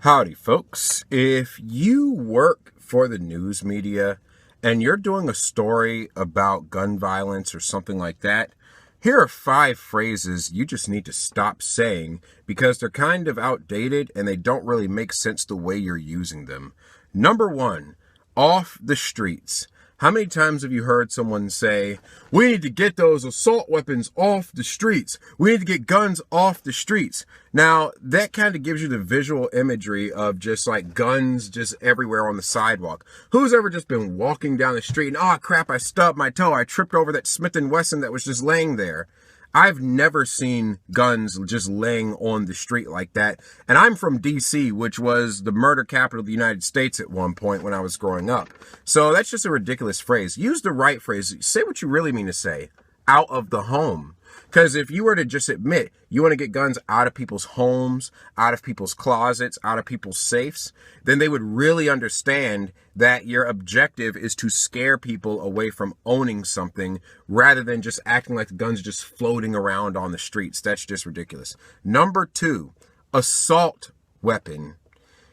Howdy, folks. If you work for the news media and you're doing a story about gun violence or something like that, here are 5 phrases you just need to stop saying because they're kind of outdated and they don't really make sense the way you're using them. Number 1, off the streets. How many times have you heard someone say, we need to get those assault weapons off the streets. We need to get guns off the streets. Now, that kind of gives you the visual imagery of just like guns just everywhere on the sidewalk. Who's ever just been walking down the street and, oh crap, I stubbed my toe. I tripped over that Smith & Wesson that was just laying there. I've never seen guns just laying on the street like that. And I'm from DC, which was the murder capital of the United States at one point when I was growing up. So that's just a ridiculous phrase. Use the right phrase. Say what you really mean to say. Out of the home. Because if you were to just admit you want to get guns out of people's homes, out of people's closets, out of people's safes, then they would really understand that your objective is to scare people away from owning something rather than just acting like the guns are just floating around on the streets. That's just ridiculous. Number 2, assault weapon.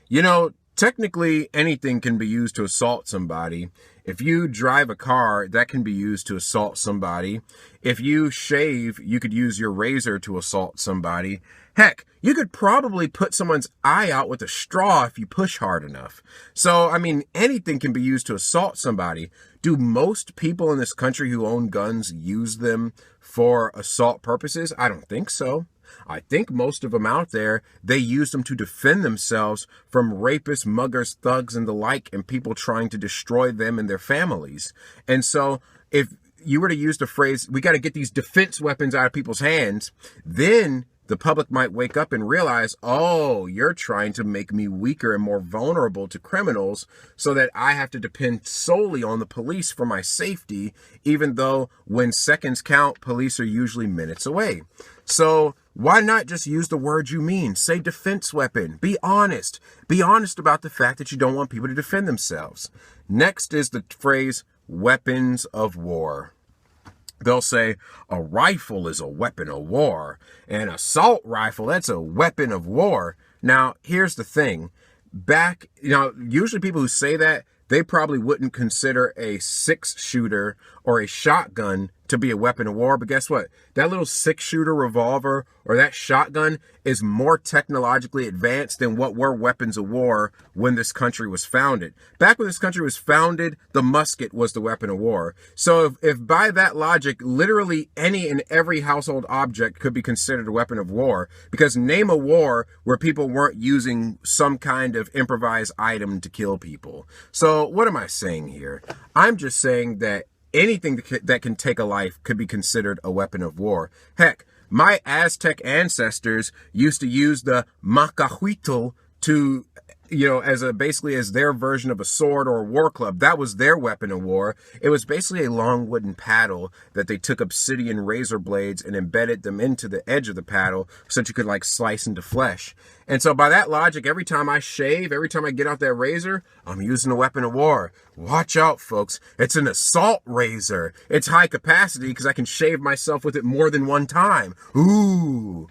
You know, technically anything can be used to assault somebody. If you drive a car, that can be used to assault somebody. If you shave, you could use your razor to assault somebody. Heck, you could probably put someone's eye out with a straw if you push hard enough. So, I mean, anything can be used to assault somebody. Do most people in this country who own guns use them for assault purposes? I don't think so. I think most of them out there, they use them to defend themselves from rapists, muggers, thugs, and the like, and people trying to destroy them and their families. And so if you were to use the phrase, we got to get these defense weapons out of people's hands, then the public might wake up and realize, oh, you're trying to make me weaker and more vulnerable to criminals so that I have to depend solely on the police for my safety, even though when seconds count, police are usually minutes away. So why not just use the word you mean? Say defense weapon. Be honest. Be honest about the fact that you don't want people to defend themselves. Next is the phrase weapons of war. They'll say a rifle is a weapon of war. An assault rifle, that's a weapon of war. Now, here's the thing. Usually people who say that, they probably wouldn't consider a 6-shooter or a shotgun to be a weapon of war. But guess what? That little 6-shooter revolver or that shotgun is more technologically advanced than what were weapons of war when this country was founded. Back when this country was founded, the musket was the weapon of war. So if by that logic, literally any and every household object could be considered a weapon of war, because name a war where people weren't using some kind of improvised item to kill people. So what am I saying here? I'm just saying that anything that can take a life could be considered a weapon of war. Heck, my Aztec ancestors used to use the macahuitl to, basically as their version of a sword or a war club. That was their weapon of war. It was basically a long wooden paddle that they took obsidian razor blades and embedded them into the edge of the paddle so that you could like slice into flesh. And so by that logic, every time I shave, every time I get out that razor, I'm using a weapon of war. Watch out, folks. It's an assault razor. It's high capacity because I can shave myself with it more than one time. Ooh.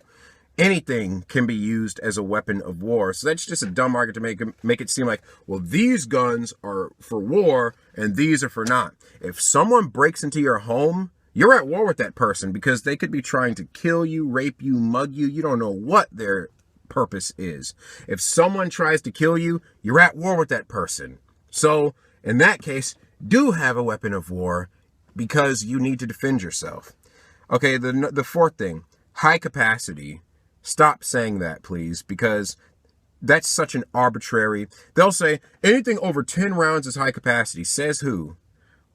Anything can be used as a weapon of war. So that's just a dumb argument to make it seem like, well, these guns are for war and these are for not. If someone breaks into your home, you're at war with that person because they could be trying to kill you, rape you, mug you. You don't know what their purpose is. If someone tries to kill you, you're at war with that person. So in that case, do have a weapon of war because you need to defend yourself. Okay, the 4th thing, high capacity. Stop saying that, please, because that's such an arbitrary. They'll say anything over 10 rounds is high capacity. Says who?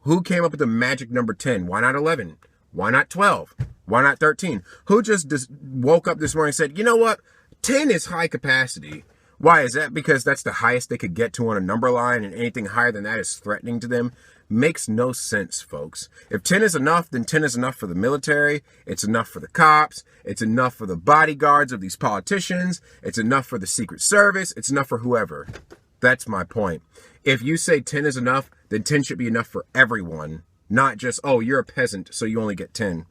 Who came up with the magic number 10? Why not 11? Why not 12? Why not 13? Who just woke up this morning and said, you know what? 10 is high capacity. Why is that? Because that's the highest they could get to on a number line, and anything higher than that is threatening to them. Makes no sense, folks. If 10 is enough, then 10 is enough for the military. It's enough for the cops. It's enough for the bodyguards of these politicians. It's enough for the Secret Service. It's enough for whoever. That's my point. If you say 10 is enough, then 10 should be enough for everyone, not just, oh, you're a peasant, so you only get 10.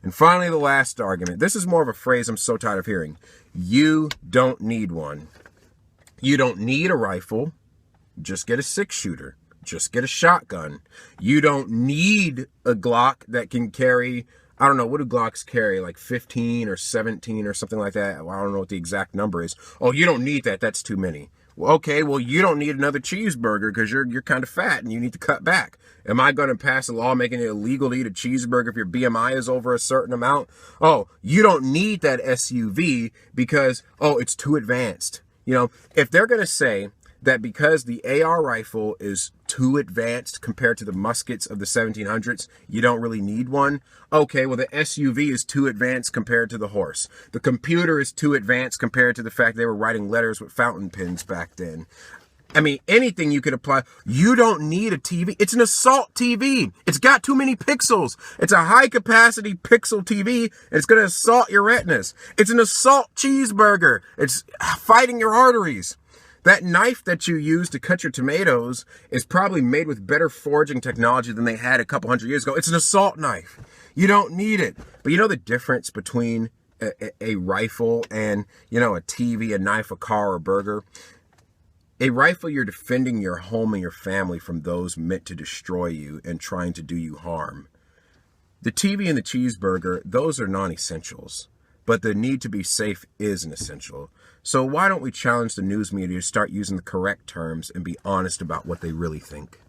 And finally, the last argument. This is more of a phrase I'm so tired of hearing. You don't need one. You don't need a rifle. Just get a 6-shooter. Just get a shotgun. You don't need a Glock that can carry, I don't know, what do Glocks carry? Like 15 or 17 or something like that. Well, I don't know what the exact number is. Oh, you don't need that. That's too many. Well, okay, well, you don't need another cheeseburger because you're kind of fat and you need to cut back. Am I going to pass a law making it illegal to eat a cheeseburger if your BMI is over a certain amount? Oh, you don't need that SUV because, oh, it's too advanced. You know, if they're going to say that because the AR rifle is too advanced compared to the muskets of the 1700s, you don't really need one. Okay, well, the SUV is too advanced compared to the horse. The computer is too advanced compared to the fact they were writing letters with fountain pens back then. I mean, anything you could apply. You don't need a TV. It's an assault TV. It's got too many pixels. It's a high-capacity pixel TV, and it's going to assault your retinas. It's an assault cheeseburger. It's fighting your arteries. That knife that you use to cut your tomatoes is probably made with better forging technology than they had a couple hundred years ago. It's an assault knife. You don't need it. But you know the difference between a rifle and, you know, a TV, a knife, a car, or a burger? A rifle, you're defending your home and your family from those meant to destroy you and trying to do you harm. The TV and the cheeseburger, those are non-essentials. But the need to be safe is an essential. So why don't we challenge the news media to start using the correct terms and be honest about what they really think?